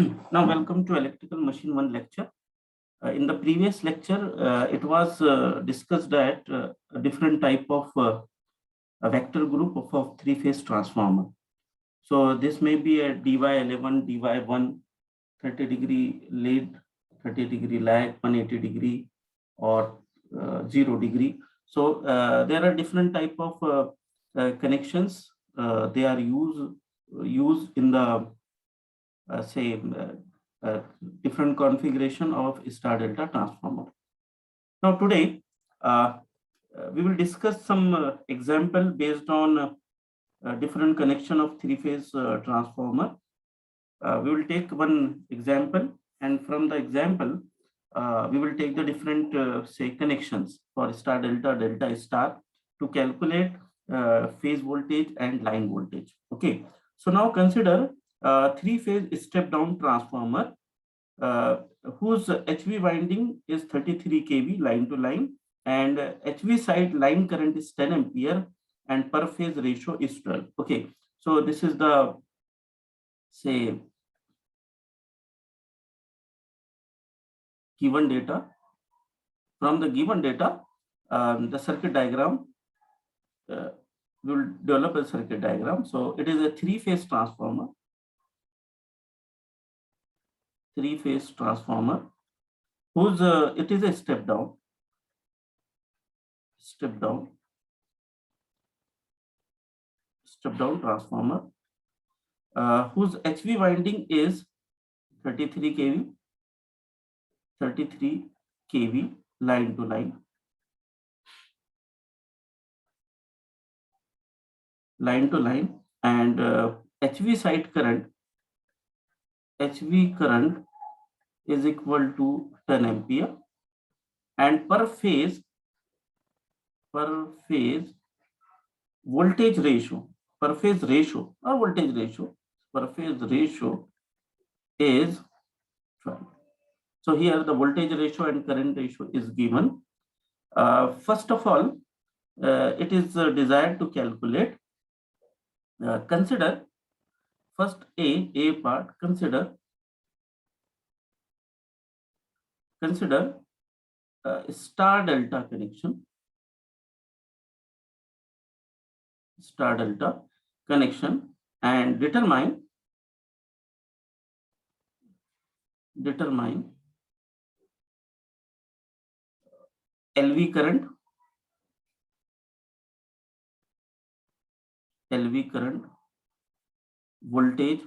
Now, welcome to Electrical Machine 1 lecture. In the previous lecture, it was discussed that a different type of a vector group of three-phase transformer. So this may be a DY11, DY1, 30-degree lead, 30-degree lag, 180-degree, or 0-degree. So there are different type of connections. They are used in the different configuration of star delta transformer. Now today we will discuss some example based on different connection of three-phase transformer. We will take one example, and from the example we will take the different connections for star delta, delta star to calculate phase voltage and line voltage. Okay, so now consider three-phase step-down transformer whose HV winding is 33 kV line to line, and HV side line current is 10 ampere and per phase ratio is 12. Okay, so this is the given data. From the given data, the circuit diagram, we will develop a circuit diagram. So it is a three-phase transformer. Three-phase transformer whose it is a step down transformer whose HV winding is 33 kV line to line, and HV side current is equal to 10 ampere, and per phase voltage ratio is 12. So here the voltage ratio and current ratio is given. First of all, it is desired to calculate. Consider first A part. Consider star delta connection, and determine LV current, voltage,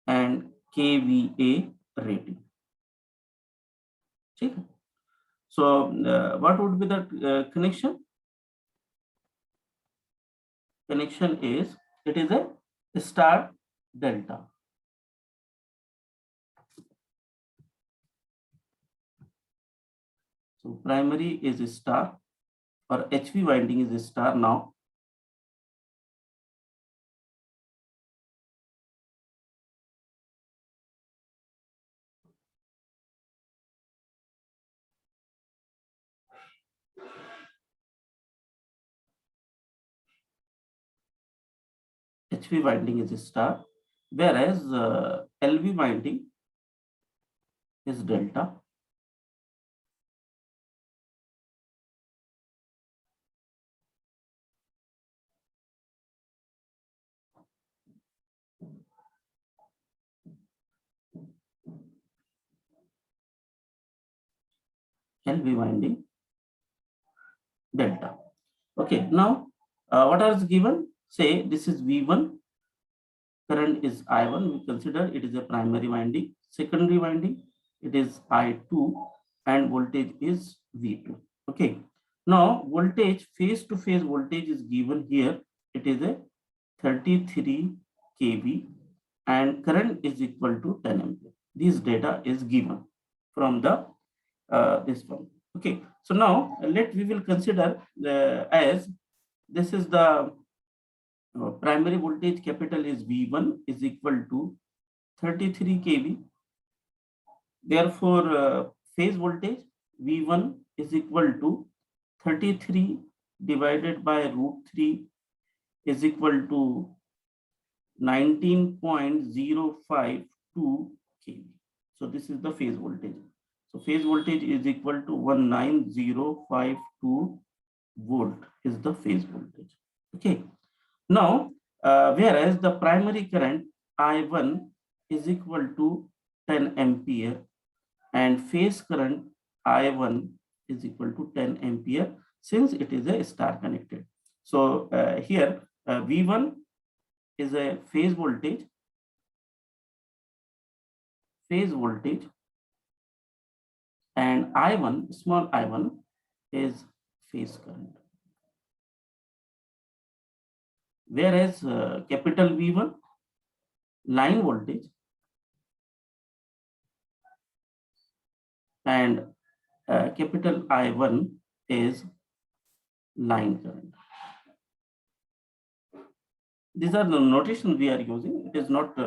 and kVA rating. Okay. So what would be the connection? Connection is, it is a star delta. So primary is a star, or HV winding is a star now. HV winding is a star, whereas LV winding is delta. LV winding delta. Okay, now what is given? Say this is V1, current is I1. We consider it is a primary winding. Secondary winding, it is I2, and voltage is V2. Okay, now voltage, phase to phase voltage is given here. It is a 33 kV and current is equal to 10 ampere. This data is given from the this one. Okay, so now we will consider as this is the primary voltage, capital is V1 is equal to 33 kV. Therefore phase voltage V1 is equal to 33 divided by √3 is equal to 19.052 kV. So this is the phase voltage. So phase voltage is equal to 19052 volt is the phase voltage. Okay. Now, whereas the primary current I1 is equal to 10 ampere and phase current I1 is equal to 10 ampere since it is a star connected. So here V1 is a phase voltage and I1, small I1 is phase current. Whereas capital V1 line voltage and capital I1 is line current. These are the notation we are using. It is not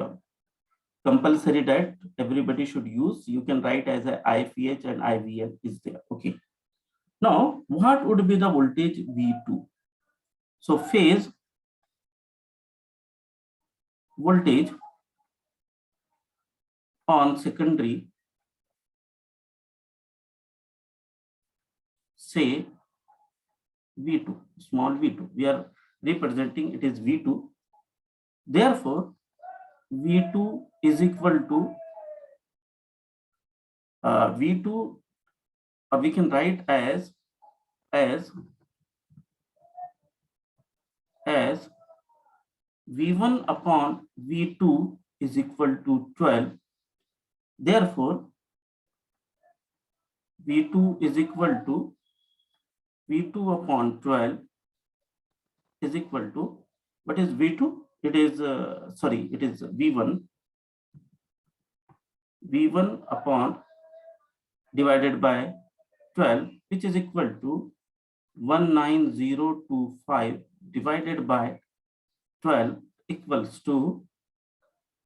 compulsory that everybody should use. You can write as a IPH and IVL is there. Okay. Now, what would be the voltage V2? So phase voltage on secondary, say V2, small V2. We are representing it is V2. Therefore, V2 is equal to V2, or we can write as V1 upon V2 is equal to 12. Therefore, V2 is equal to V2 upon 12 is equal to, what is V2? It is, it is V1 upon divided by 12, which is equal to 19025 divided by 12 equals to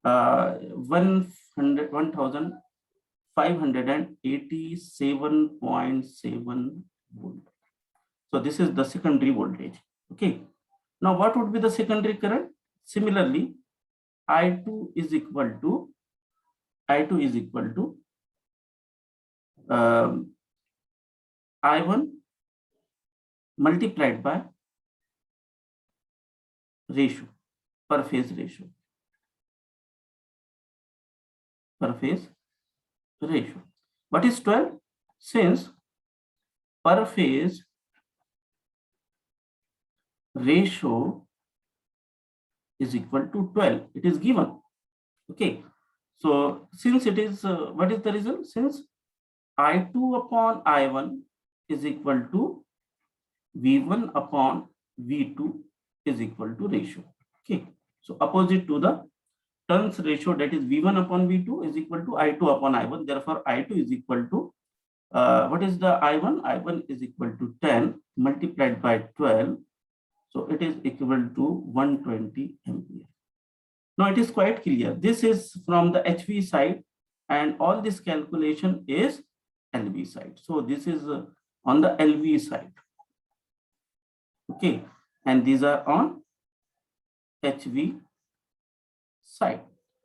1587.7 volt. So this is the secondary voltage. Okay. Now what would be the secondary current? Similarly, I2 is equal to I1 multiplied by ratio, per phase ratio. What is 12? Since per phase ratio is equal to 12, it is given. Okay. So since it is, what is the result? Since I2 upon I1 is equal to V1 upon V2 is equal to ratio. Okay. So opposite to the turns ratio, that is V1 upon V2 is equal to I2 upon I1. Therefore, I2 is equal to, what is the I1? I1 is equal to 10 multiplied by 12. So it is equal to 120 ampere. Now it is quite clear. This is from the HV side and all this calculation is LV side. So this is on the LV side. Okay. And these are on HV side.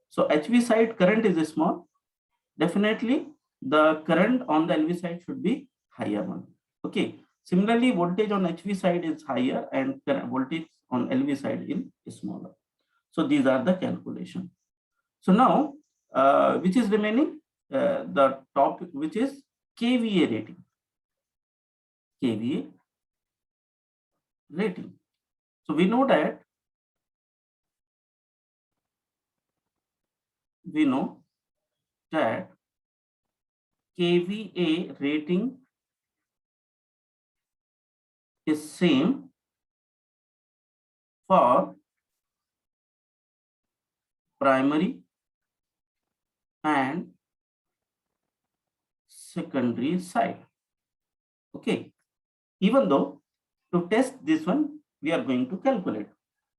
So HV side current is small. Definitely the current on the LV side should be higher one. Okay. Similarly, voltage on HV side is higher and voltage on LV side is smaller. So these are the calculation. So now, which is remaining? The topic, which is KVA rating. KVA rating. So we know that KVA rating is same for primary and secondary side. Okay. Even though to test this one, we are going to calculate.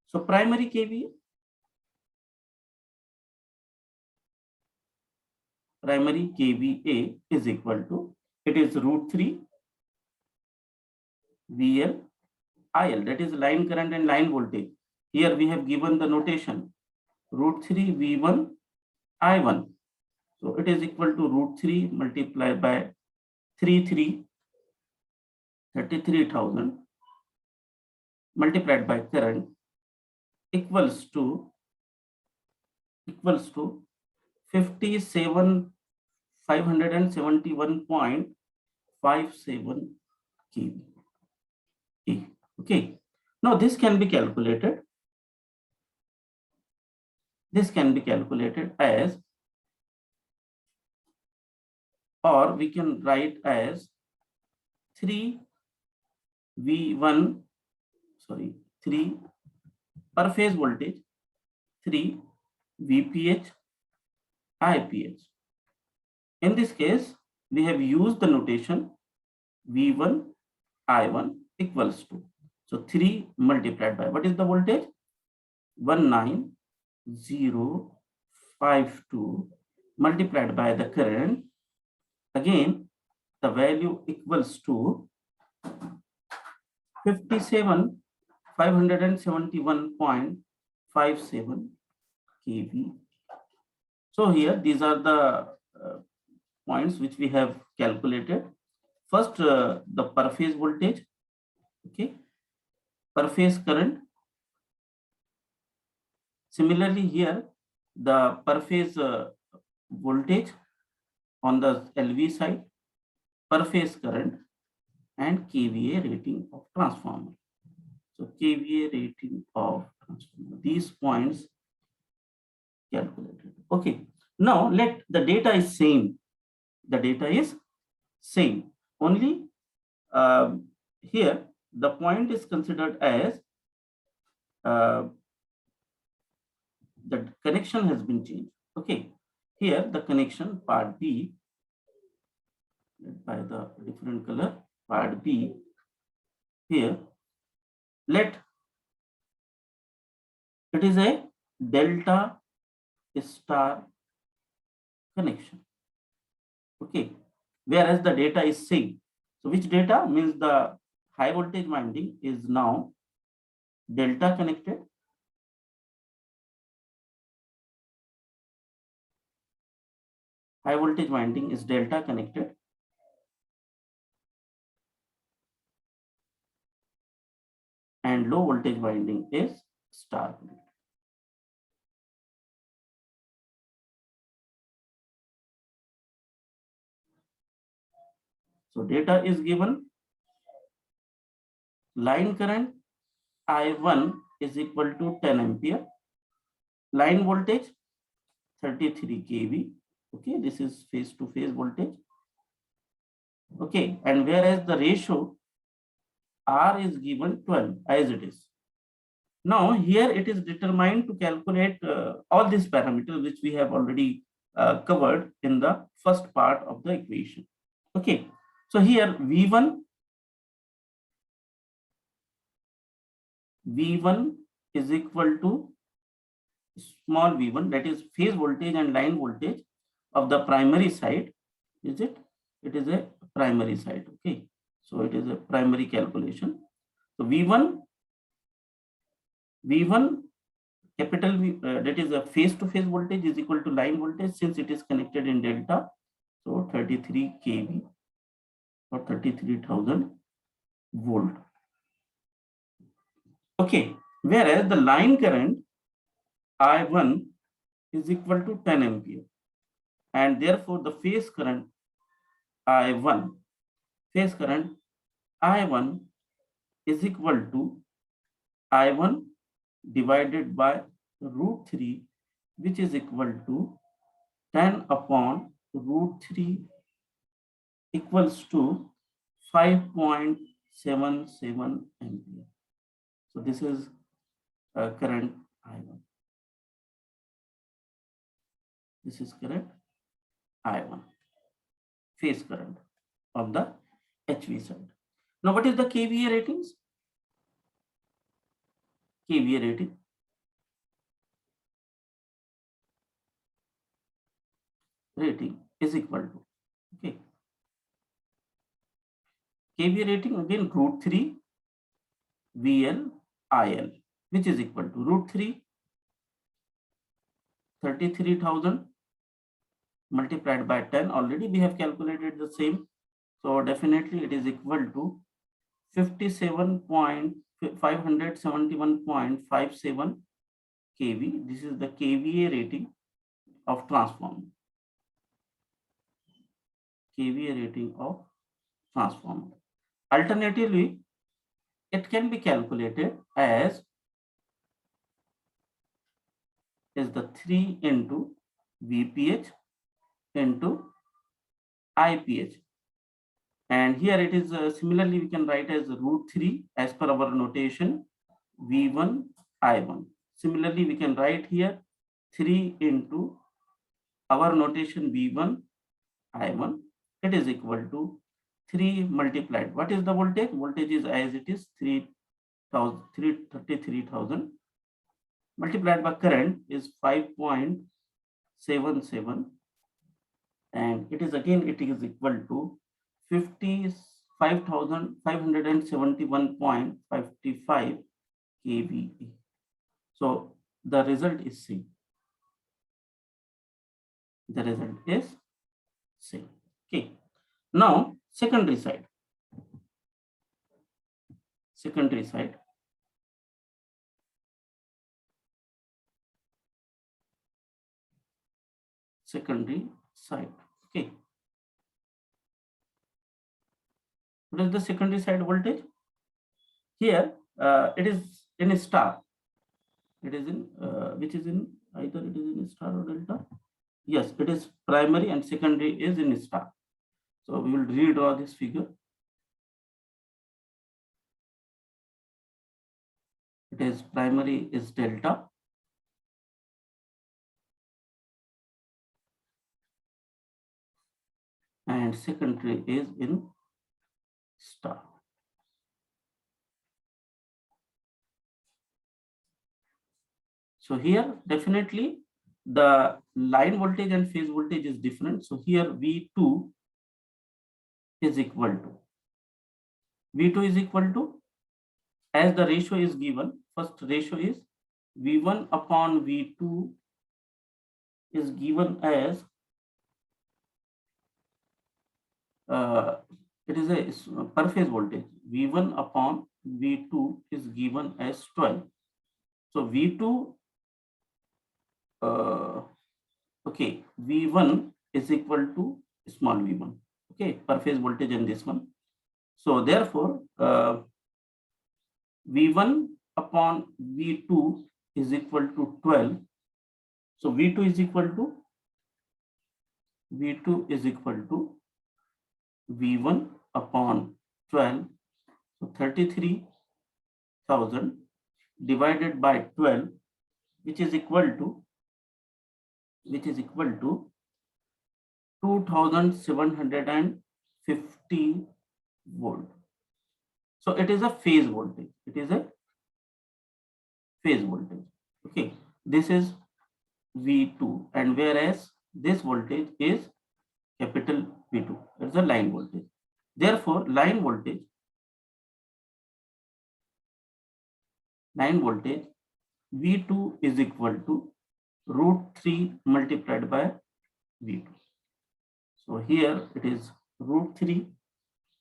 So primary KVA, is equal to, it is √3 VL IL, that is line current and line voltage. Here we have given the notation root 3 V1 I1. So it is equal to root 3 multiplied by 33,000 multiplied by current equals to 571.57 kV. Okay. Now this can be calculated. This can be calculated as, or we can write as 3 V1, 3 per phase voltage, 3 VPH IPH. In this case, we have used the notation V1 I1 equals to, so 3 multiplied by, what is the voltage? 19052 multiplied by the current. Again, the value equals to 571.57 kV. So here, these are the points which we have calculated. First, the per phase voltage, okay, per phase current. Similarly, here the per phase voltage on the LV side, per phase current, and KVA rating of transformer. So KVA rating of transformer. These points calculated. Okay. Now let the data is same. The data is same. Only here the point is considered as the connection has been changed. Okay. Here the connection part B by the different color, part B. Here let it is a delta star connection. Okay. Whereas the data is same. So which data means the high voltage winding is now delta connected. High voltage winding is delta connected. And low voltage winding is star connected. So data is given. Line current I1 is equal to 10 ampere. Line voltage 33 kV. Okay, this is phase to phase voltage. Okay, and whereas the ratio R is given 12 as it is. Now here it is determined to calculate all these parameters which we have already covered in the first part of the equation. Okay, so here V1 is equal to small v1, that is phase voltage and line voltage of the primary side. Is it? It is a primary side. Okay, so it is a primary calculation. So V1 capital V, that is a phase to phase voltage is equal to line voltage since it is connected in delta. So 33 kV or 33,000 volt. Okay, whereas the line current I1 is equal to 10 ampere, and therefore the phase current I1 is equal to I1 divided by root 3, which is equal to 10 upon root 3 equals to 5.77 ampere. So this is current I1. This is current I1, phase current of the HV side. Now what is the KVA ratings? KVA rating is equal to, okay, KVA rating again root 3 VL IL, which is equal to root 3 33,000 multiplied by 10. Already we have calculated the same. So definitely it is equal to 571.57 kV. This is the kVA rating of transformer. kVA rating of transformer. Alternatively, it can be calculated as is the 3 into VPH into IPH. And here it is similarly we can write as root 3 as per our notation V1 I1. Similarly we can write here 3 into our notation V1 I1. It is equal to 3 multiplied. What is the voltage? Voltage is as it is 33,000 multiplied by current is 5.77, and it is again it is equal to 55,571.55 kVA. So the result is C. The result is C. Okay. Now secondary side. Secondary side. Secondary side. Okay. What is the secondary side voltage? Here it is in a star. It is in which is in either it is in star or delta. Yes, it is primary and secondary is in star. So we will redraw this figure. It is primary is delta. And secondary is in star. So here definitely the line voltage and phase voltage is different. So here V2 is equal to as the ratio is given. First ratio is V1 upon V2 is given as it is a per phase voltage. V1 upon V2 is given as 12. So V2 okay, V1 is equal to small v1, okay, per phase voltage in this one. So therefore, V1 upon V2 is equal to 12. So V2 is equal to V1 upon 12. So 33,000 divided by 12, which is equal to 2,750 volt. So it is a phase voltage. Okay, this is V2, and whereas this voltage is capital V2. It's a line voltage. Therefore, line voltage V2 is equal to √3 multiplied by V2. So here it is √3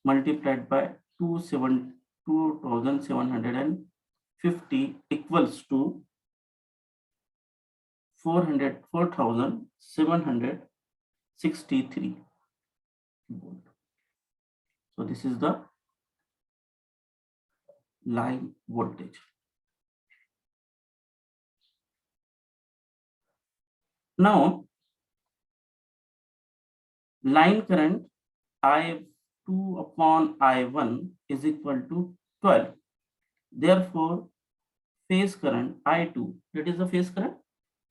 multiplied by 2,750 equals to 4,763 volt. So this is the line voltage. Now, line current I2 upon I1 is equal to 12. Therefore, phase current I2, that is the phase current.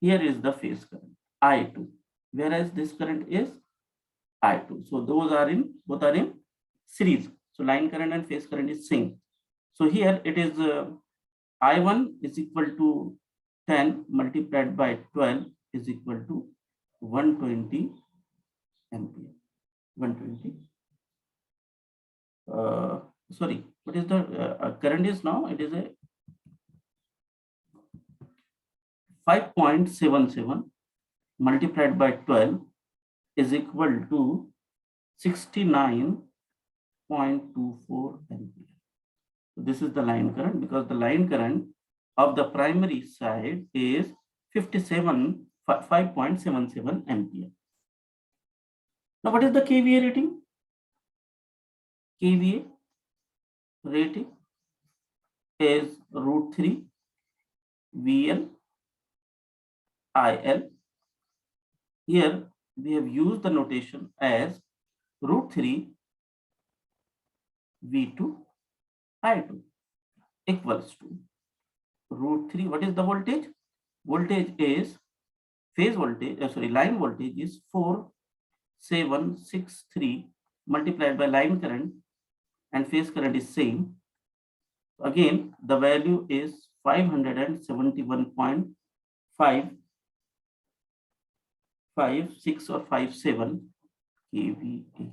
Here is the phase current I2, whereas this current is I2. So both are in series. So line current and phase current is same. So here it is I1 is equal to 10 multiplied by 12 is equal to 120 ampere. 120. Sorry, what is the current is now? It is a 5.77 multiplied by 12 is equal to 69.24 ampere. So this is the line current, because the line current of the primary side is 5.77 ampere. Now what is the KVA rating? KVA rating is √3 VL IL. Here we have used the notation as √3 V2 I2 equals to √3. What is the voltage? Voltage is phase voltage, line voltage is 4763 multiplied by line current, and phase current is same. Again, the value is 571.556 or 57 kVA.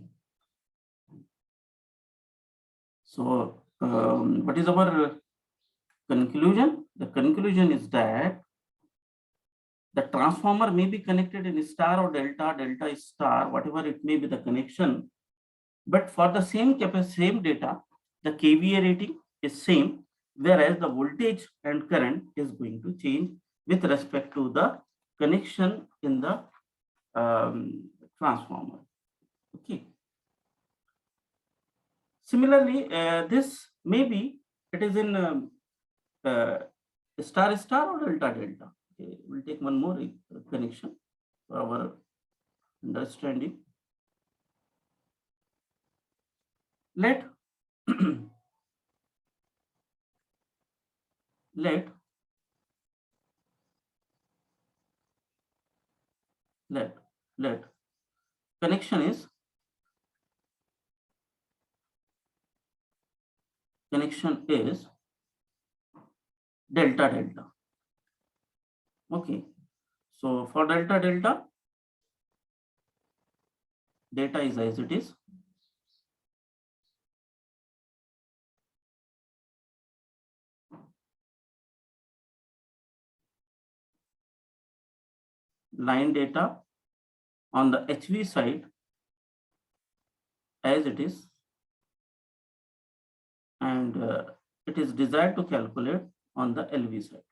So, what is our conclusion? The conclusion is that the transformer may be connected in star or delta, delta star, whatever it may be the connection, but for the same capacity, same data, the KVA rating is same, whereas the voltage and current is going to change with respect to the connection in the transformer. Okay. Similarly, this maybe it is in star star or delta delta. Okay, we'll take one more connection for our understanding. Let connection is delta delta. Okay, so for delta delta, data is as it is. Line data on the HV side as it is, and it is desired to calculate on the LV side.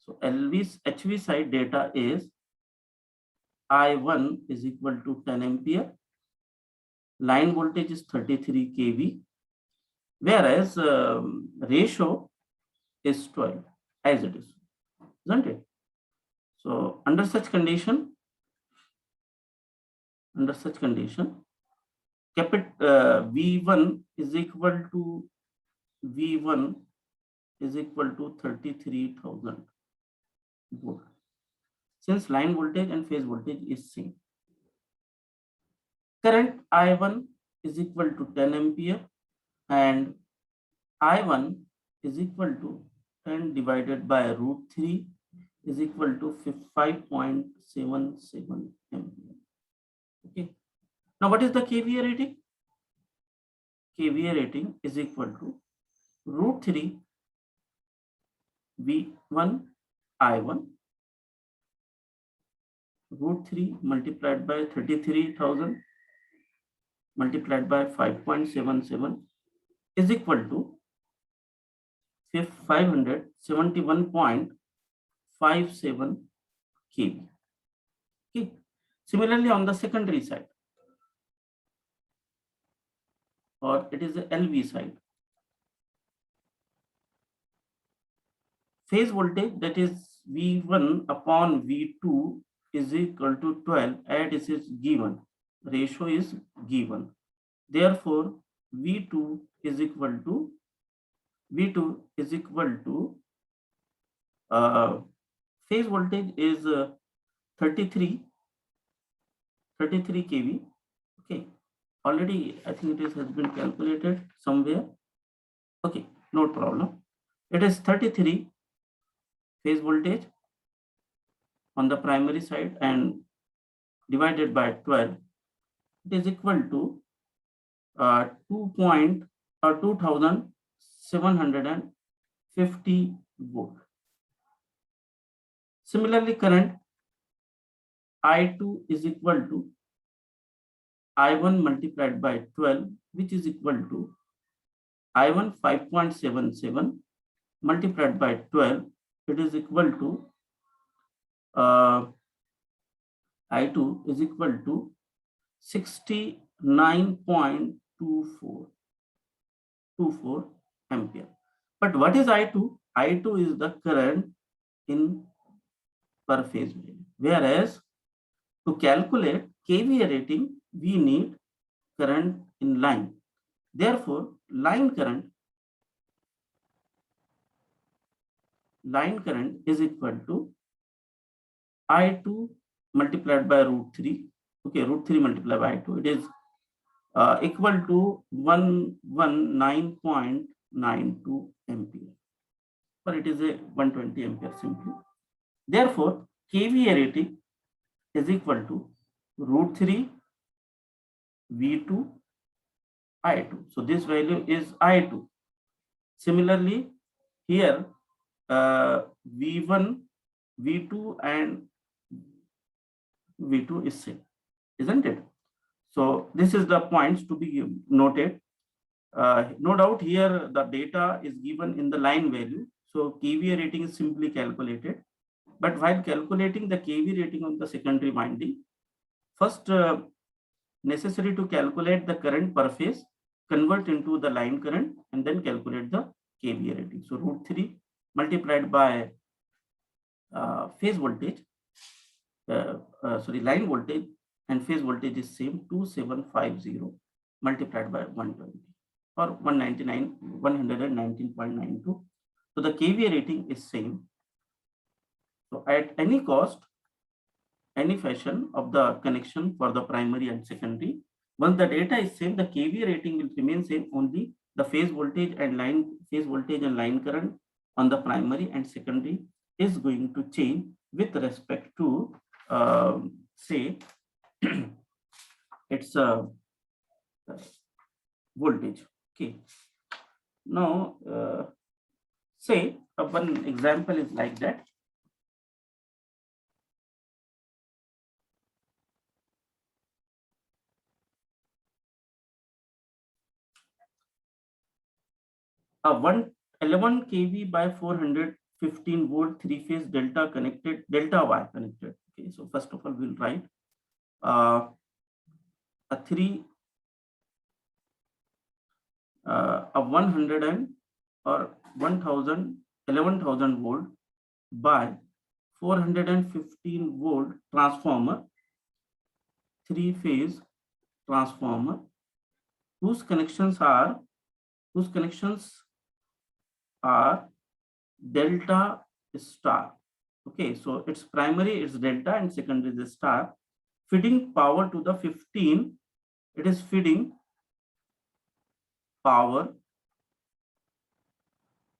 So HV side data is I1 is equal to 10 ampere. Line voltage is 33 kV, whereas ratio is 12 as it is, isn't it? So under such condition, V1 is equal to 33,000 volt, since line voltage and phase voltage is same. Current I1 is equal to 10 ampere, and I1 is equal to 10 divided by √3 is equal to 5.77 ampere. Okay. Now what is the KVA rating? KVA rating is equal to √3 V1 I1 √3 multiplied by 33,000 multiplied by 5.77 is equal to 571.57 kV. Okay. Similarly, on the secondary side, or it is the LV side, phase voltage, that is V1 upon V2 is equal to 12, and this is given, ratio is given. Therefore, V2 is equal to phase voltage is 33 kV. Okay, already I think it has been calculated somewhere. Okay, no problem. It is 33 phase voltage on the primary side and divided by 12, it is equal to 2750 volt. Similarly, current I2 is equal to I1 multiplied by 12, which is equal to I1 5.77 multiplied by 12. It is equal to I2 is equal to 69.24 ampere. But what is I2? I2 is the current in per phase value. Whereas to calculate KVA rating, we need current in line. Therefore, line current is equal to I2 multiplied by √3. Okay, √3 multiplied by I2. It is equal to 119.92 ampere. But it is a 120 ampere simply. Therefore, KVA rating is equal to √3 V2 I2. So this value is I2. Similarly, here V1, V2 and V2 is same, isn't it? So this is the points to be noted. No doubt here the data is given in the line value. So KVA rating is simply calculated. But while calculating the KVA rating on the secondary winding, first necessary to calculate the current per phase, convert into the line current, and then calculate the KVA rating. So √3 multiplied by phase voltage, line voltage and phase voltage is same, 2750 multiplied by 120 or 119.92. So the KVA rating is same. So at any cost, any fashion of the connection for the primary and secondary, once the data is same, the KVA rating will remain same. Only the phase voltage and line current on the primary and secondary is going to change with respect to say its voltage. Okay. Now say one example is like that. A 11 kV by 415 volt 3-phase delta Y connected. Okay, so first of all we'll write a 100 or 11,000 volt by 415 volt transformer, 3-phase transformer, whose connections are delta star. Okay, so its primary is delta and secondary is star, feeding power to the 15. It is feeding power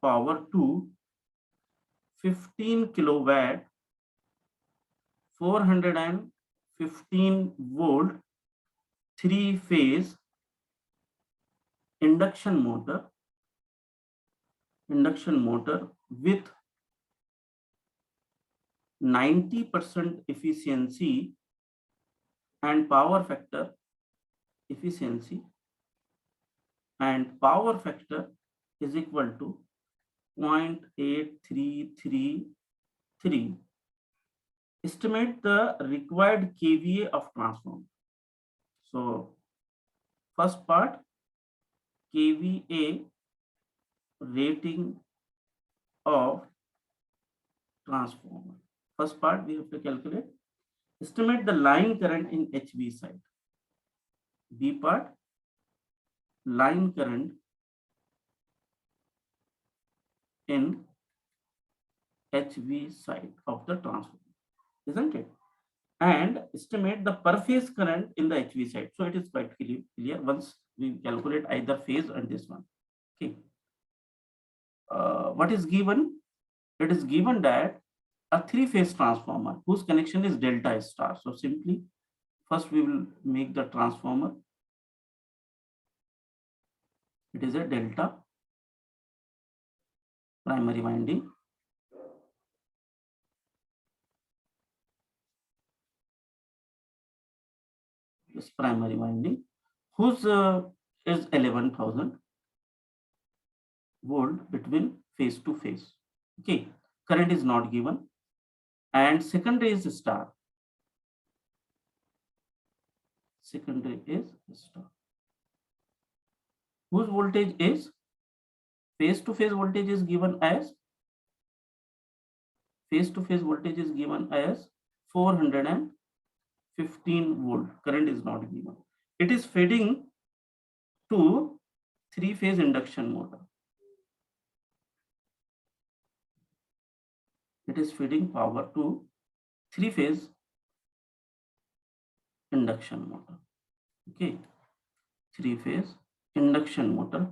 to 15 kilowatt 415 volt 3-phase induction motor with 90% efficiency and power factor efficiency, and power factor is equal to 0.8333. Estimate the required KVA of transformer. So first part, KVA rating of transformer. First part we have to calculate. Estimate the line current in HV side. B part, line current in HV side of the transformer, isn't it? And estimate the per phase current in the HV side. So it is quite clear once we calculate either phase and this one. Okay. What is given? It is given that a 3-phase transformer whose connection is delta star. So simply first we will make the transformer It is a delta primary winding. This primary winding whose is 11,000 volt between phase to phase. Okay, current is not given, and secondary is star. Secondary is star. Whose voltage is phase to phase voltage is given as 415 volt. Current is not given. It is feeding to three-phase induction motor. It is feeding power to three-phase induction motor. Okay, three-phase induction motor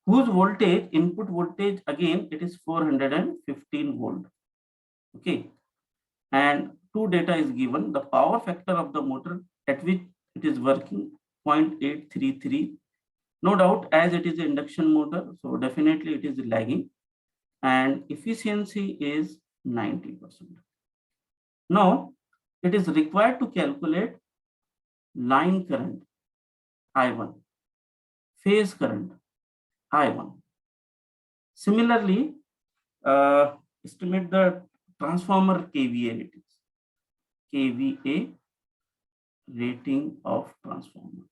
whose voltage, input voltage, again it is 415 volt. Okay, and two data is given: the power factor of the motor at which it is working 0.833. No doubt, as it is an induction motor, so definitely it is lagging, and efficiency is 90%. Now it is required to calculate line current I1, phase current I1. Similarly, estimate the transformer KVA ratings. KVA rating of transformer.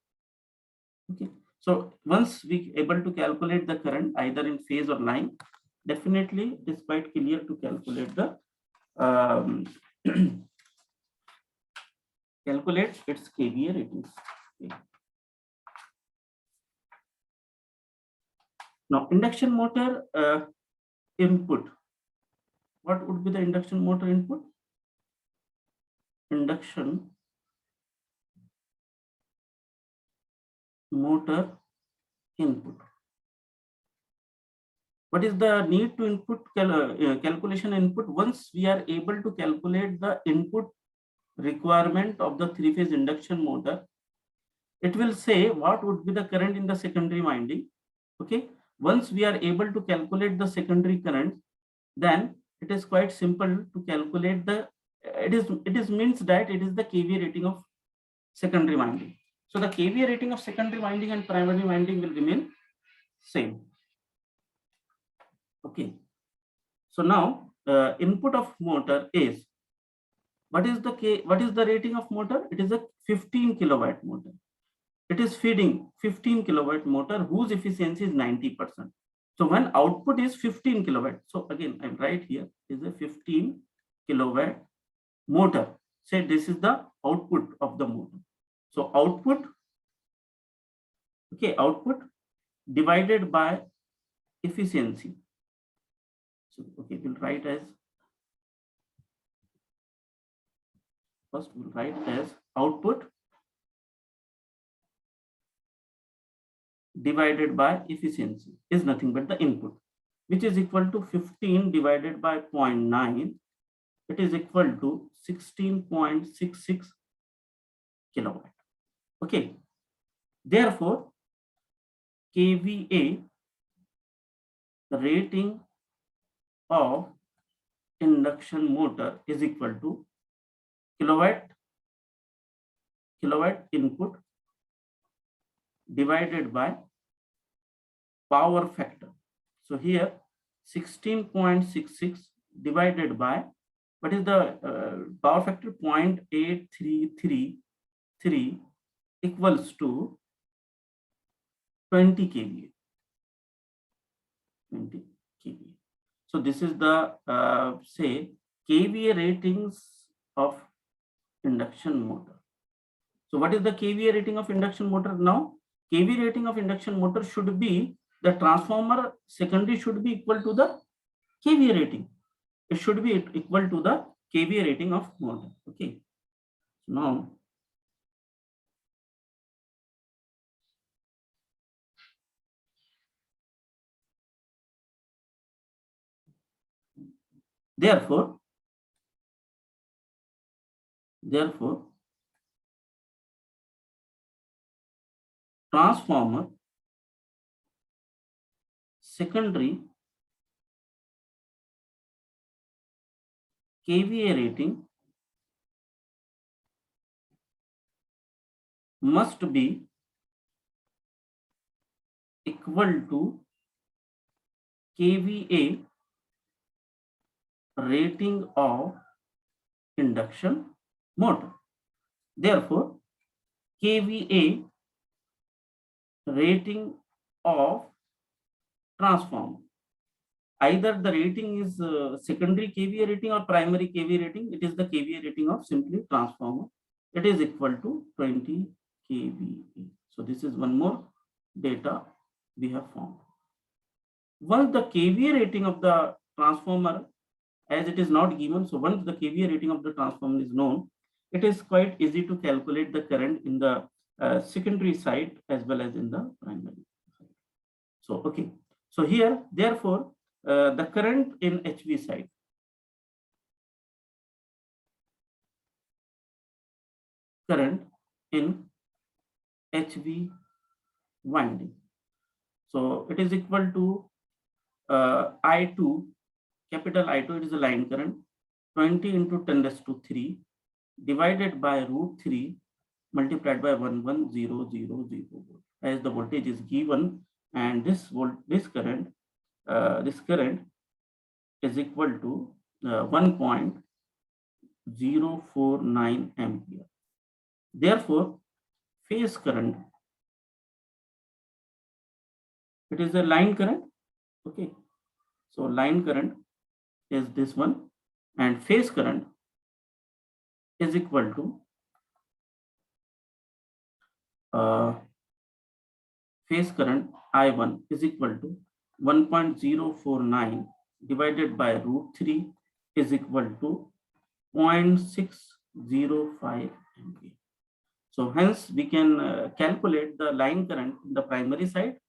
Okay, so once we able to calculate the current either in phase or line, definitely it is quite clear to calculate the calculate its KVA ratings. Okay. Now, induction motor input. What would be the induction motor input? Induction motor input. What is the need to input calculation input? Once we are able to calculate the input requirement of the three-phase induction motor, it will say what would be the current in the secondary winding. Okay, once we are able to calculate the secondary current, then it is quite simple to calculate the it is means that it is the KVA rating of secondary winding. So the KVA rating of secondary winding and primary winding will remain same. Okay, so now input of motor is what is the rating of motor? It is a 15 kilowatt motor. It is feeding 15 kilowatt motor whose efficiency is 90%. So when output is 15 kilowatt, so again I write here is a 15 kilowatt motor. Say this is the output of the motor. So output, okay, output divided by efficiency. So okay, we'll write as first we'll write as output divided by efficiency is nothing but the input, which is equal to 15 divided by 0.9. It is equal to 16.66 kilowatt. Okay, therefore KVA rating of induction motor is equal to kilowatt input divided by power factor. So here 16.66 divided by what is the power factor? 0.8333 equals to 20 kVA. 20 kVA. So this is the say KVA ratings of induction motor. So what is the KVA rating of induction motor now? KVA rating of induction motor should be the transformer secondary should be equal to the KVA rating. It should be equal to the KVA rating of motor. Okay. Now therefore transformer secondary kVA rating must be equal to kVA rating of induction motor. Therefore, kVA rating of transformer, either the rating is secondary kVA rating or primary kVA rating, it is the kVA rating of simply transformer. It is equal to 20 kVA. So this is one more data we have found. Once the kVA rating of the transformer, as it is not given, so once the kVA rating of the transformer is known, it is quite easy to calculate the current in the secondary side as well as in the primary side. So, okay. So here, therefore, the current in HV side, current in HV winding. So it is equal to I2, capital I2, it is a line current, 20 into 10 raised to 3 divided by root 3 multiplied by 11000 volt, as the voltage is given, and this current is equal to 1.049 ampere. Therefore, phase current, it is a line current. Okay, so line current is this one, and phase current is equal to phase current I1 is equal to 1.049 divided by root 3 is equal to 0.605 ampere. So hence we can calculate the line current in the primary side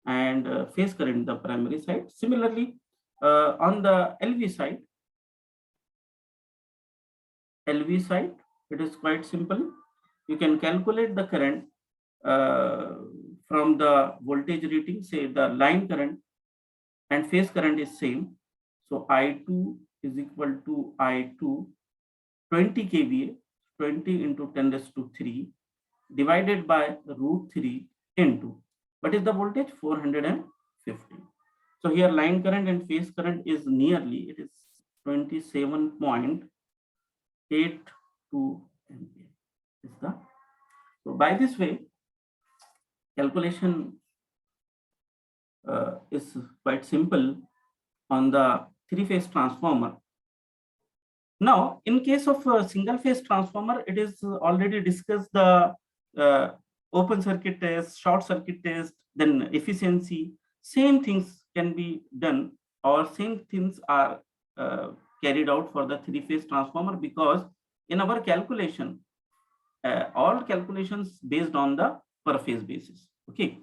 and phase current in the primary side. Similarly, on the LV side, it is quite simple. You can calculate the current from the voltage rating, say the line current and phase current is same. So I2 is equal to I2 20 kVA, 20 into 10 raised to 3 divided by root 3 into, what is the voltage? 450. So here line current and phase current is nearly, it is 27.82 ampere. So by this way, calculation is quite simple on the three-phase transformer. Now, in case of a single-phase transformer, it is already discussed the open circuit test, short circuit test, then efficiency. Same things can be done, or same things are carried out for the three-phase transformer, because in our calculation, all calculations based on the per phase basis. Okay,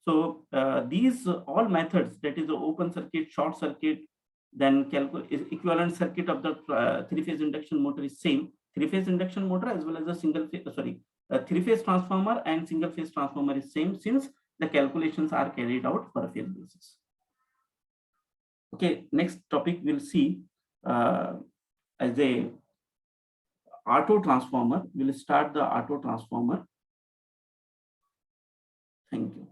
so these all methods, that is the open circuit, short circuit, then equivalent circuit of the three-phase induction motor is same. Three-phase induction motor as well as a three-phase transformer and single-phase transformer is same, since the calculations are carried out per phase basis. Okay, next topic we'll see as a auto transformer. We'll start the auto transformer. Thank you.